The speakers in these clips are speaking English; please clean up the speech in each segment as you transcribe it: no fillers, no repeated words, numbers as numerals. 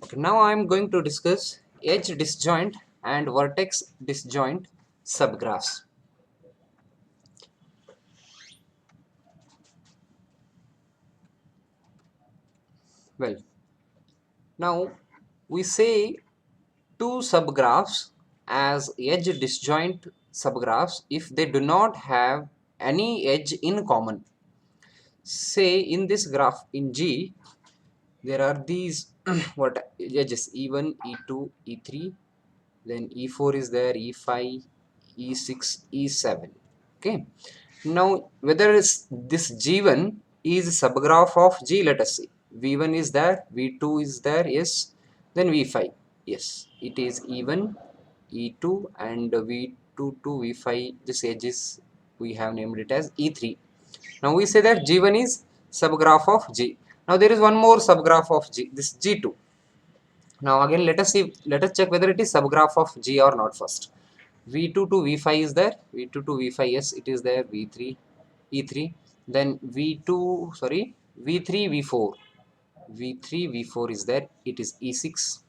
Okay, now I am going to discuss edge disjoint and vertex disjoint subgraphs. Well, now we say two subgraphs as edge disjoint subgraphs if they do not have any edge in common. Say in this graph in G, there are these what edges E1, E2, E3, then E4 is there, E5, E6, E7. Okay. Now whether this G1 is subgraph of G, let us see. V1 is there, V2 is there, yes. Then V5, yes. It is E1, E2 and V2 to V5. This edge is, we have named it as E3. Now we say that G1 is subgraph of G. Now there is one more subgraph of G, this G2. Now again let us see, let us check whether it is subgraph of G or not first. V2 to V5 is there, V2 to V5, yes, it is there, V3, E3, then V2, sorry, V3, V4, V3, V4 is there, it is E6,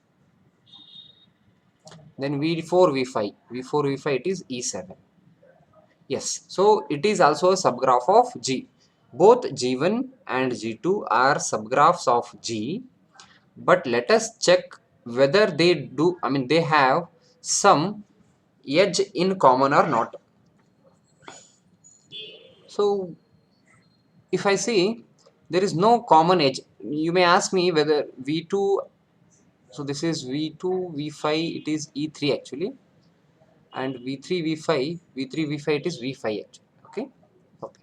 then V4, V5, V4, V5, it is E7. Yes, so it is also a subgraph of G. Both G1 and G2 are subgraphs of G, but let us check whether they do, I mean, they have some edge in common or not. So if I see there is no common edge, you may ask me whether V2, so this is V2, V5, it is E3 actually, and V3, V5, V3, V5, it is V5 actually, okay? Okay.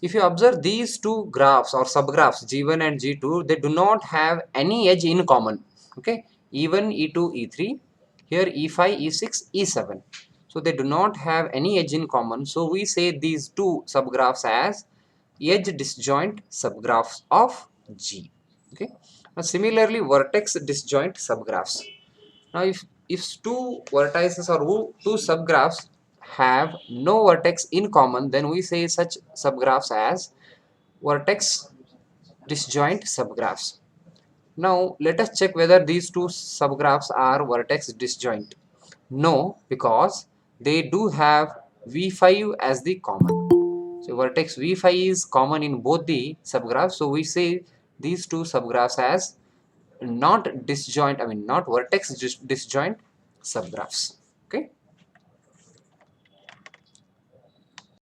If you observe these two graphs or subgraphs G1 and G2, they do not have any edge in common, okay? E1, E2, E3, here E5, E6, E7. So they do not have any edge in common. So we say these two subgraphs as edge disjoint subgraphs of G. Okay. Now similarly, vertex disjoint subgraphs. Now if two vertices or two subgraphs have no vertex in common, then we say such subgraphs as vertex disjoint subgraphs. Now let us check whether these two subgraphs are vertex disjoint. No, because they do have V5 as the common. So vertex V5 is common in both the subgraphs. So we say these two subgraphs as not disjoint, I mean not vertex disjoint subgraphs.